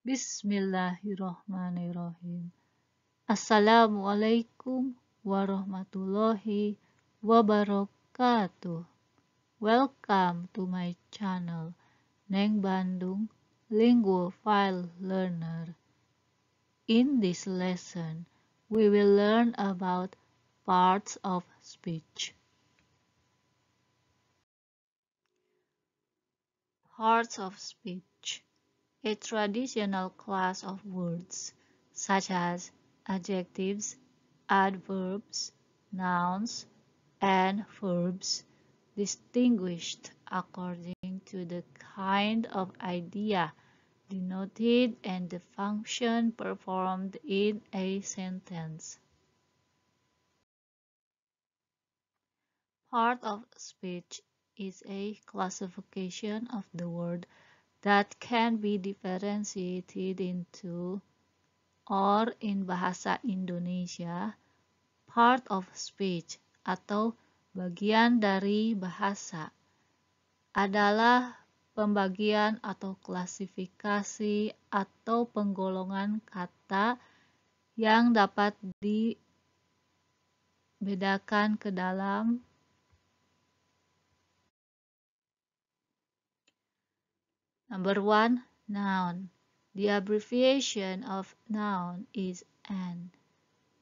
Bismillahirrahmanirrahim. Assalamualaikum warahmatullahi wabarakatuh. Welcome to my channel, Neng Bandung Linguophile Learner. In this lesson, we will learn about parts of speech. Parts of speech. A traditional class of words, such as adjectives, adverbs, nouns, and verbs, distinguished according to the kind of idea denoted and the function performed in a sentence. Part of speech is a classification of the word that can be differentiated into, or in bahasa Indonesia, part of speech atau bagian dari bahasa adalah pembagian atau klasifikasi atau penggolongan kata yang dapat dibedakan ke dalam Number 1. Noun. The abbreviation of noun is N.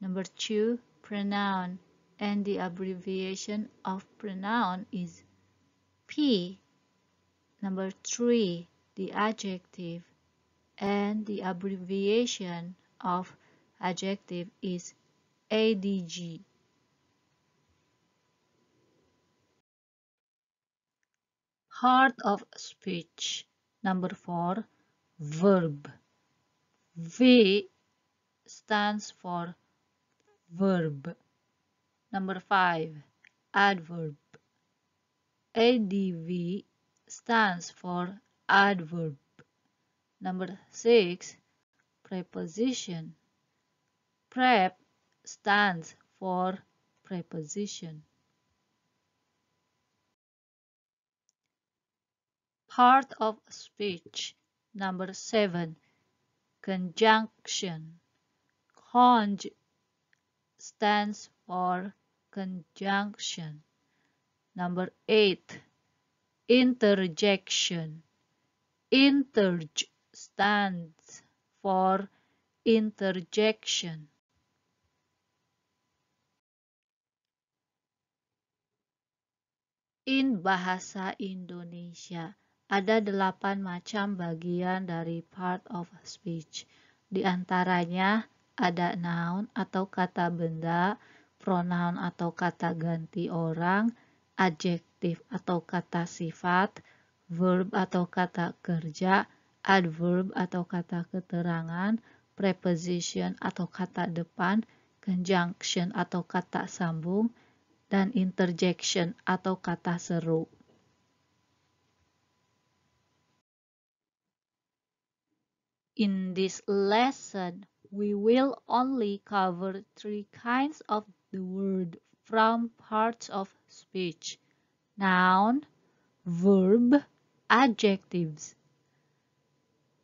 Number 2. Pronoun. And the abbreviation of pronoun is P. Number 3. The adjective. And the abbreviation of adjective is ADG. Part of speech. Number 4. Verb. V stands for verb. Number 5. Adverb. ADV stands for adverb. Number 6. Preposition. Prep stands for preposition. Part of speech. Number 7. Conjunction. Conj stands for conjunction. Number 8. Interjection. Interj stands for interjection. In bahasa Indonesia, ada 8 macam bagian dari part of speech. Di antaranya ada noun atau kata benda, pronoun atau kata ganti orang, adjektif atau kata sifat, verb atau kata kerja, adverb atau kata keterangan, preposition atau kata depan, conjunction atau kata sambung, dan interjection atau kata seru. In this lesson, we will only cover 3 kinds of the word from parts of speech: noun, verb, adjectives.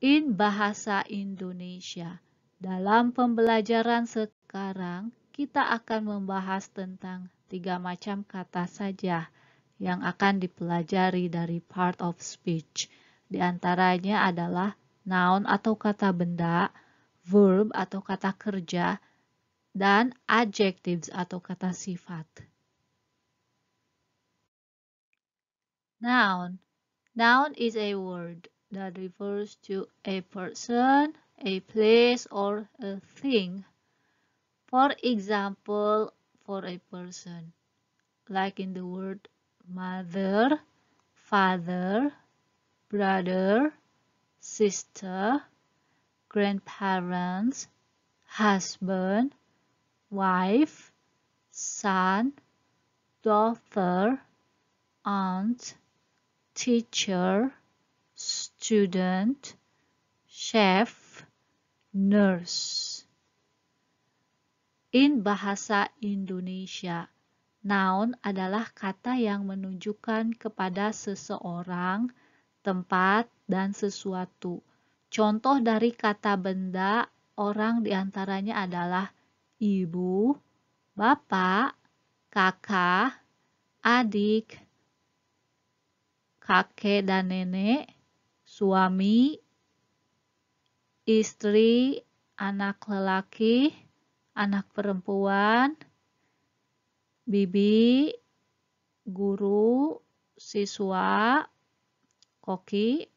In bahasa Indonesia, dalam pembelajaran sekarang, kita akan membahas tentang 3 macam kata saja yang akan dipelajari dari part of speech. Di antaranya adalah noun atau kata benda, verb atau kata kerja, dan adjectives atau kata sifat. Noun. Noun is a word that refers to a person, a place, or a thing. For example, for a person, like in the word mother, father, brother, sister, grandparents, husband, wife, son, daughter, aunt, teacher, student, chef, nurse. In bahasa Indonesia, noun adalah kata yang menunjukkan kepada seseorang, tempat, dan sesuatu. Contoh dari kata benda orang diantaranya adalah ibu, bapak, kakak, adik, kakek dan nenek, suami, istri, anak lelaki, anak perempuan, bibi, guru, siswa, koki,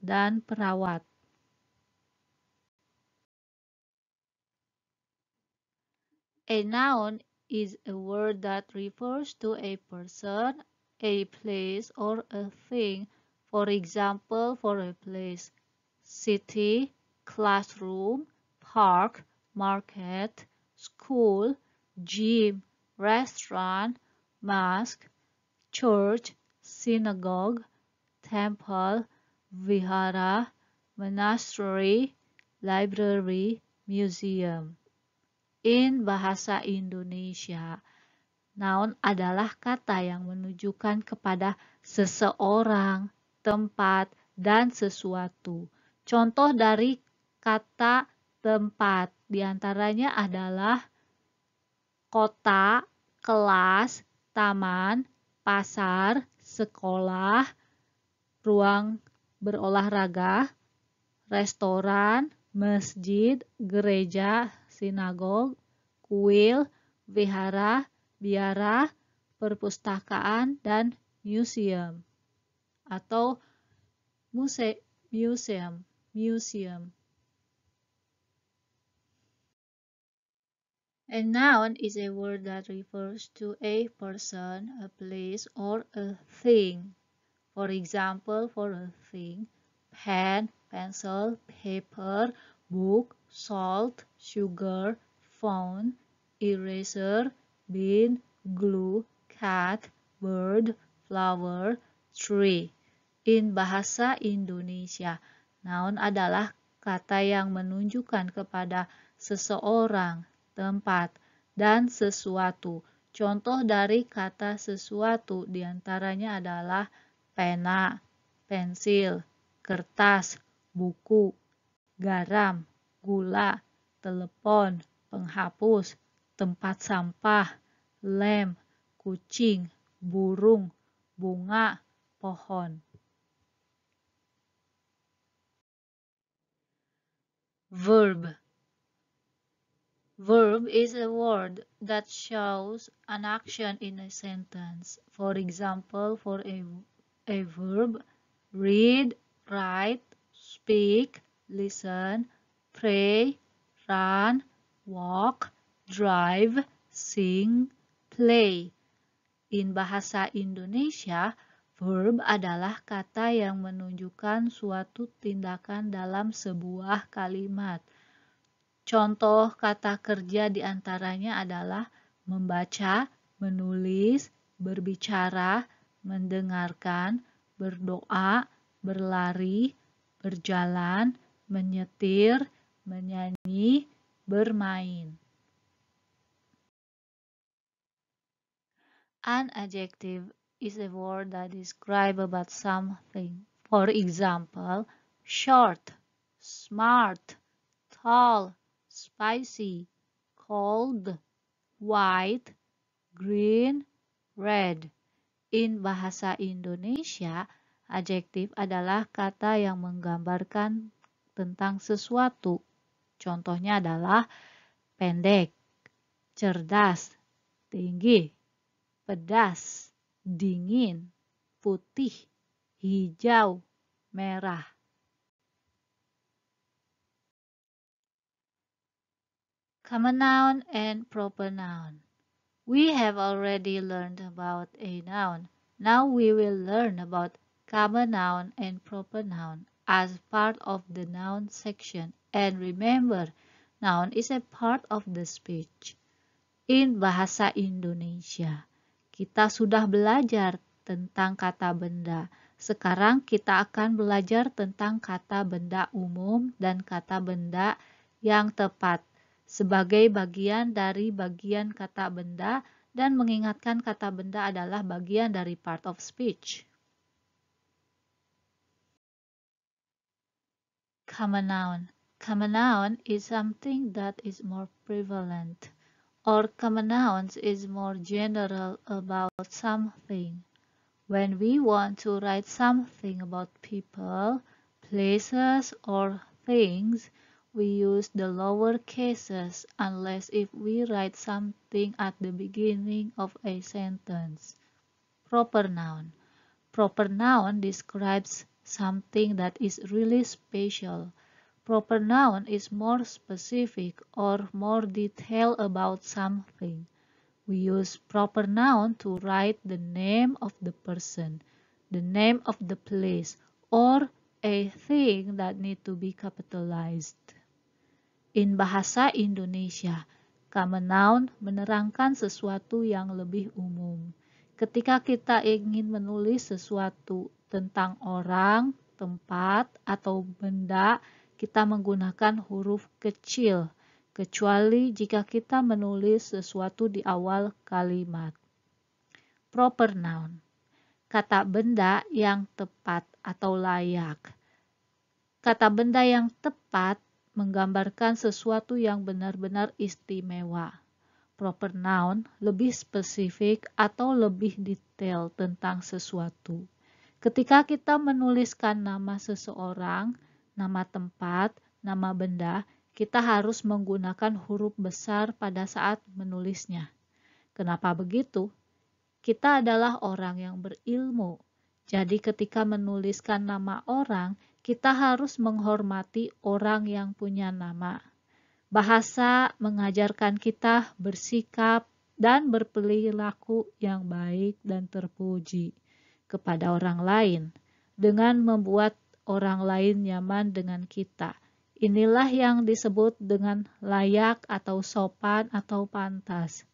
dan perawat. A noun is a word that refers to a person, a place, or a thing. For example, for a place, city, classroom, park, market, school, gym, restaurant, mosque, church, synagogue, temple, vihara, monastery, library, museum. In bahasa Indonesia, noun adalah kata yang menunjukkan kepada seseorang, tempat, dan sesuatu. Contoh dari kata tempat diantaranya adalah kota, kelas, taman, pasar, sekolah, ruang berolahraga, restoran, masjid, gereja, sinagog, kuil, wihara, biara, perpustakaan, dan museum atau museum. A noun is a word that refers to a person, a place, or a thing. For example, for a thing, pen, pencil, paper, book, salt, sugar, phone, eraser, bin, glue, cat, bird, flower, tree. In bahasa Indonesia, noun adalah kata yang menunjukkan kepada seseorang, tempat, dan sesuatu. Contoh dari kata sesuatu diantaranya adalah pena, pensil, kertas, buku, garam, gula, telepon, penghapus, tempat sampah, lem, kucing, burung, bunga, pohon. Verb. Verb is a word that shows an action in a sentence. For example, for a verb, read, write, speak, listen, pray, run, walk, drive, sing, play. In bahasa Indonesia, verb adalah kata yang menunjukkan suatu tindakan dalam sebuah kalimat. Contoh kata kerja diantaranya adalah membaca, menulis, berbicara, mendengarkan, berdoa, berlari, berjalan, menyetir, menyanyi, bermain. An adjective is a word that describes about something. For example, short, smart, tall, spicy, cold, white, green, red. In bahasa Indonesia, adjektif adalah kata yang menggambarkan tentang sesuatu. Contohnya adalah pendek, cerdas, tinggi, pedas, dingin, putih, hijau, merah. Common noun and proper noun. We have already learned about a noun. Now we will learn about common noun and proper noun as part of the noun section. And remember, noun is a part of the speech. In bahasa Indonesia, kita sudah belajar tentang kata benda. Sekarang kita akan belajar tentang kata benda umum dan kata benda yang tepat sebagai bagian dari bagian kata benda dan mengingatkan kata benda adalah bagian dari part of speech. common noun. Common noun is something that is more prevalent, or common nouns is more general about something. When we want to write something about people, places, or things, we use the lower cases unless if we write something at the beginning of a sentence. Proper noun. Proper noun describes something that is really special. Proper noun is more specific or more detailed about something. We use proper noun to write the name of the person, the name of the place, or a thing that need to be capitalized. In bahasa Indonesia, common noun menerangkan sesuatu yang lebih umum. Ketika kita ingin menulis sesuatu tentang orang, tempat, atau benda, kita menggunakan huruf kecil, kecuali jika kita menulis sesuatu di awal kalimat. Proper noun, kata benda yang tepat atau layak. Kata benda yang tepat menggambarkan sesuatu yang benar-benar istimewa. Proper noun lebih spesifik atau lebih detail tentang sesuatu. Ketika kita menuliskan nama seseorang, nama tempat, nama benda, kita harus menggunakan huruf besar pada saat menulisnya. Kenapa begitu? Kita adalah orang yang berilmu. Jadi ketika menuliskan nama orang, kita harus menghormati orang yang punya nama. Bahasa mengajarkan kita bersikap dan berperilaku yang baik dan terpuji kepada orang lain dengan membuat orang lain nyaman dengan kita. Inilah yang disebut dengan layak atau sopan atau pantas.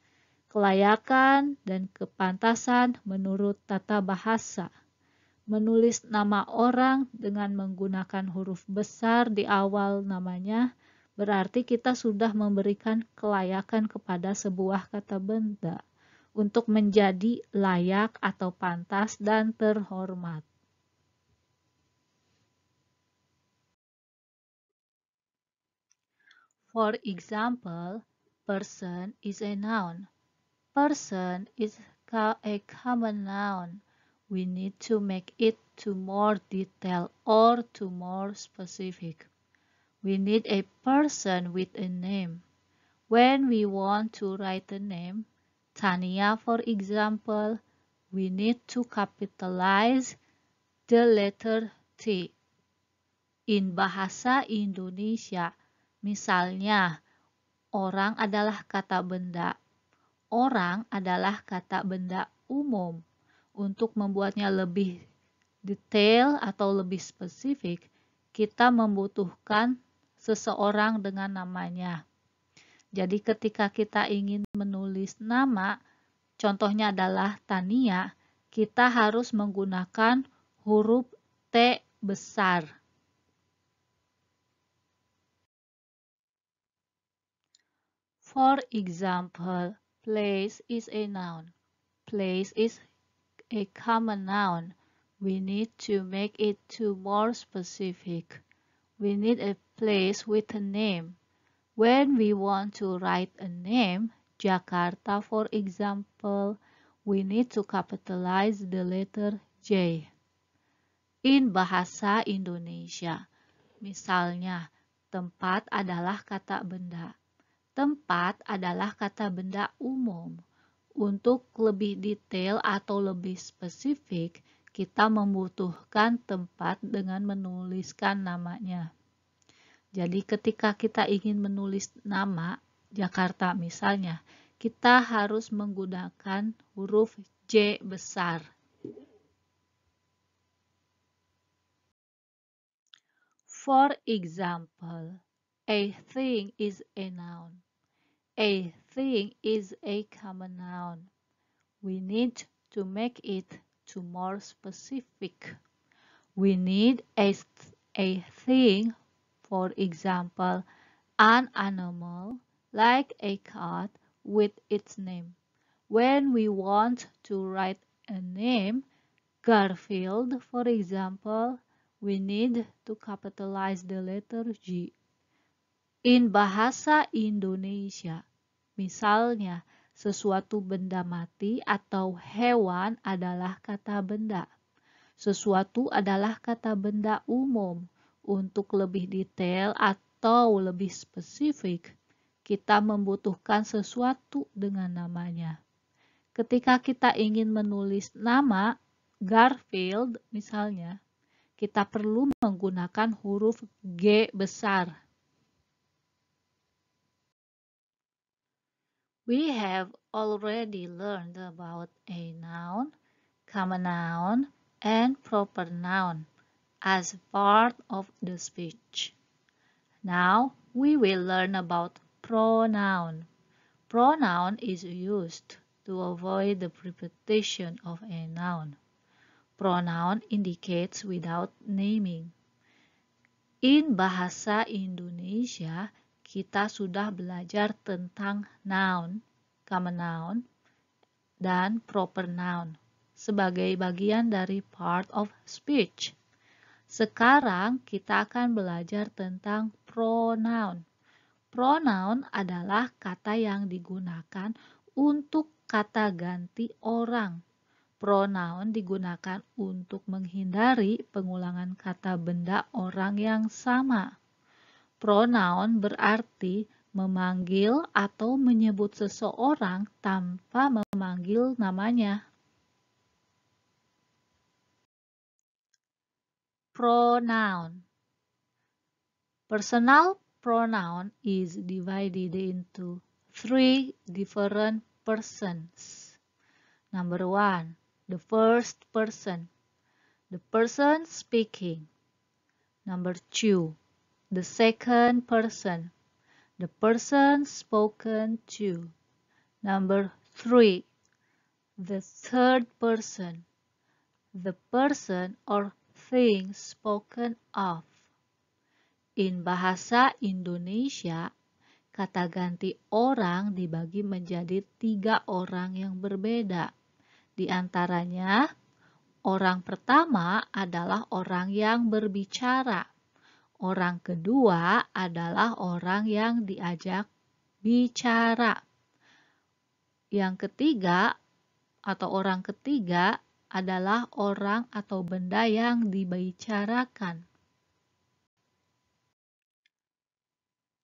Kelayakan dan kepantasan menurut tata bahasa. Menulis nama orang dengan menggunakan huruf besar di awal namanya berarti kita sudah memberikan kelayakan kepada sebuah kata benda untuk menjadi layak atau pantas dan terhormat. For example, person is a noun. Person is a common noun. We need to make it to more detail or to more specific. We need a person with a name. When we want to write a name, Tania for example, we need to capitalize the letter T. In bahasa Indonesia, misalnya, orang adalah kata benda. Orang adalah kata benda umum. Untuk membuatnya lebih detail atau lebih spesifik, kita membutuhkan seseorang dengan namanya. Jadi ketika kita ingin menulis nama, contohnya adalah Tania, kita harus menggunakan huruf T besar. For example, place is a noun. Place is a common noun. We need to make it to more specific. We need a place with a name. When we want to write a name, Jakarta for example, we need to capitalize the letter J. In bahasa Indonesia, misalnya, tempat adalah kata benda. Tempat adalah kata benda umum. Untuk lebih detail atau lebih spesifik, kita membutuhkan tempat dengan menuliskan namanya. Jadi ketika kita ingin menulis nama Jakarta misalnya, kita harus menggunakan huruf J besar. For example, a thing is a noun. A thing is a common noun. We need to make it to more specific. We need a thing, for example, an animal like a cat with its name. When we want to write a name, Garfield, for example, we need to capitalize the letter G. In bahasa Indonesia, misalnya, sesuatu benda mati atau hewan adalah kata benda. Sesuatu adalah kata benda umum. Untuk lebih detail atau lebih spesifik, kita membutuhkan sesuatu dengan namanya. Ketika kita ingin menulis nama Garfield misalnya, kita perlu menggunakan huruf G besar. We have already learned about a noun, common noun, and proper noun as part of the speech. Now we will learn about pronoun. Pronoun is used to avoid the repetition of a noun. Pronoun indicates without naming. In bahasa Indonesia, kita sudah belajar tentang noun, common noun, dan proper noun sebagai bagian dari part of speech. Sekarang kita akan belajar tentang pronoun. Pronoun adalah kata yang digunakan untuk kata ganti orang. Pronoun digunakan untuk menghindari pengulangan kata benda orang yang sama. Pronoun berarti memanggil atau menyebut seseorang tanpa memanggil namanya. Pronoun. Personal pronoun is divided into 3 different persons. Number 1, the first person, the person speaking. Number 2, the second person, the person spoken to. Number 3, the third person, the person or thing spoken of. In bahasa Indonesia, kata ganti orang dibagi menjadi 3 orang yang berbeda. Di antaranya, orang pertama adalah orang yang berbicara. Orang kedua adalah orang yang diajak bicara. Yang ketiga atau orang ketiga adalah orang atau benda yang dibicarakan.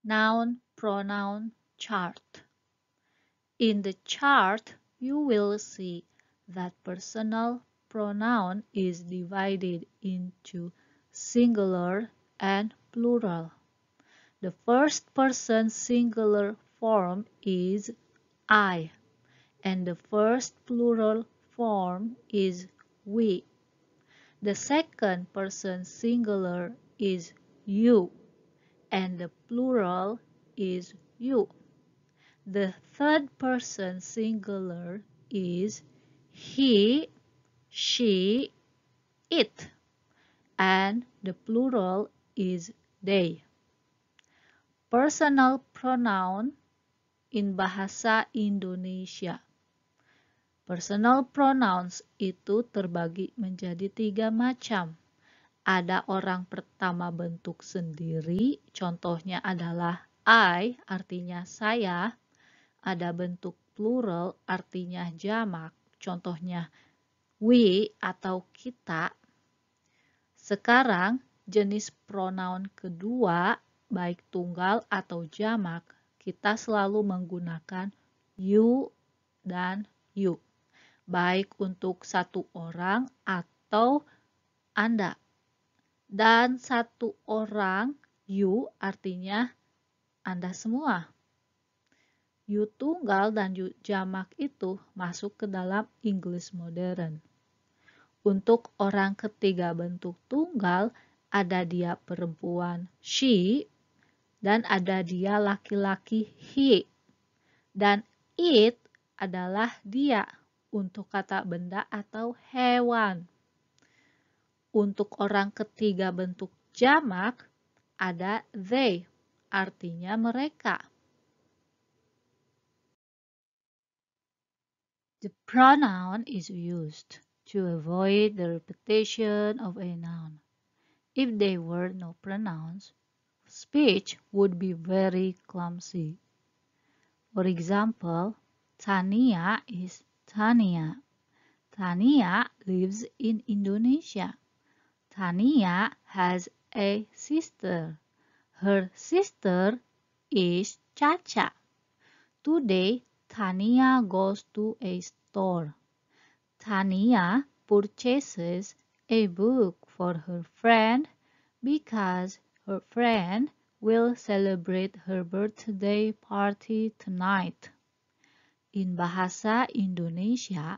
Noun pronoun chart. In the chart, you will see that personal pronoun is divided into singular and plural. The first person singular form is I, and the first plural form is we. The second person singular is you, and the plural is you. The third person singular is he, she, it, and the plural is they. Personal pronoun in bahasa Indonesia. Personal pronouns itu terbagi menjadi 3 macam. Ada orang pertama bentuk sendiri, contohnya adalah I, artinya saya. Ada bentuk plural, artinya jamak, contohnya we atau kita. Sekarang, jenis pronoun kedua, baik tunggal atau jamak, kita selalu menggunakan you dan you. Baik untuk satu orang atau Anda. Dan satu orang, you artinya Anda semua. You tunggal dan you jamak itu masuk ke dalam English modern. Untuk orang ketiga bentuk tunggal, ada dia perempuan she, dan ada dia laki-laki he. Dan it adalah dia untuk kata benda atau hewan. Untuk orang ketiga bentuk jamak, ada they, artinya mereka. The pronoun is used to avoid the repetition of a noun. If there were no pronouns, speech would be very clumsy. For example, Tania is Tania. Tania lives in Indonesia. Tania has a sister. Her sister is Caca. Today, Tania goes to a store. Tania purchases a book for her friend because her friend will celebrate her birthday party tonight. In bahasa Indonesia,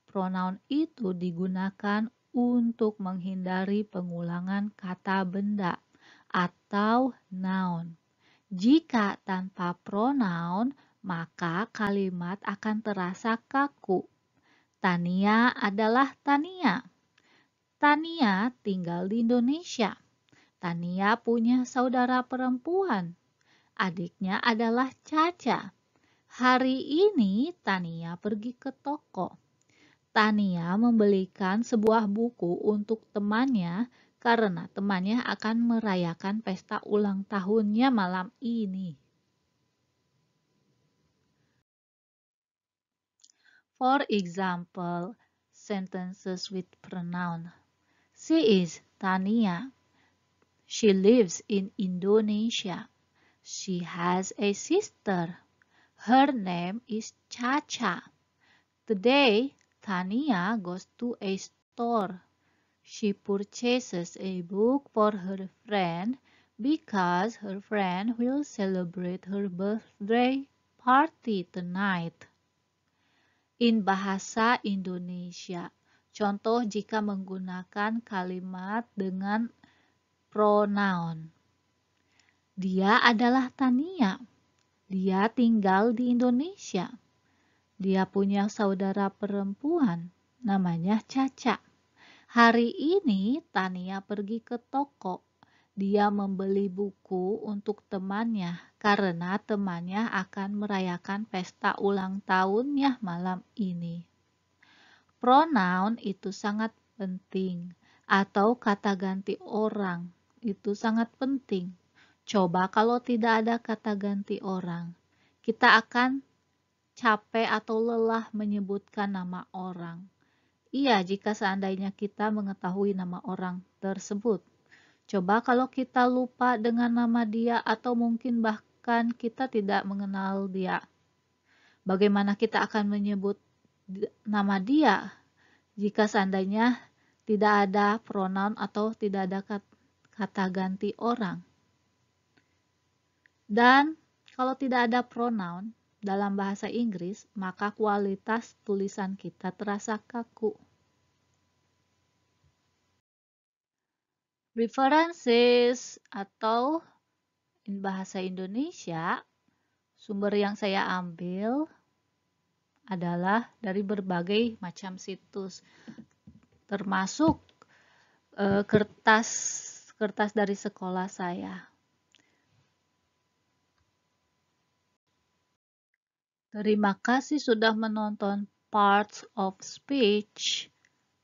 pronoun itu digunakan untuk menghindari pengulangan kata benda atau noun. Jika tanpa pronoun, maka kalimat akan terasa kaku. Tania adalah Tania. Tania tinggal di Indonesia. Tania punya saudara perempuan. Adiknya adalah Caca. Hari ini Tania pergi ke toko. Tania membelikan sebuah buku untuk temannya karena temannya akan merayakan pesta ulang tahunnya malam ini. For example, sentences with pronoun. She is Tania. She lives in Indonesia. She has a sister. Her name is Caca. Today, Tania goes to a store. She purchases a book for her friend because her friend will celebrate her birthday party tonight. In bahasa Indonesia, contoh jika menggunakan kalimat dengan pronoun. Dia adalah Tania. Dia tinggal di Indonesia. Dia punya saudara perempuan, namanya Caca. Hari ini Tania pergi ke toko. Dia membeli buku untuk temannya karena temannya akan merayakan pesta ulang tahunnya malam ini. Pronoun itu sangat penting, atau kata ganti orang itu sangat penting. Coba kalau tidak ada kata ganti orang, kita akan capek atau lelah menyebutkan nama orang. Iya, jika seandainya kita mengetahui nama orang tersebut. Coba kalau kita lupa dengan nama dia atau mungkin bahkan kita tidak mengenal dia. Bagaimana kita akan menyebut nama dia jika seandainya tidak ada pronoun atau tidak ada kata ganti orang? Dan kalau tidak ada pronoun dalam bahasa Inggris, maka kualitas tulisan kita terasa kaku. References atau in bahasa Indonesia, sumber yang saya ambil adalah dari berbagai macam situs, termasuk kertas dari sekolah saya. Terima kasih sudah menonton Parts of Speech.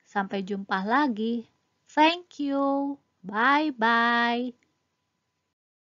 Sampai jumpa lagi. Thank you. Bye-bye.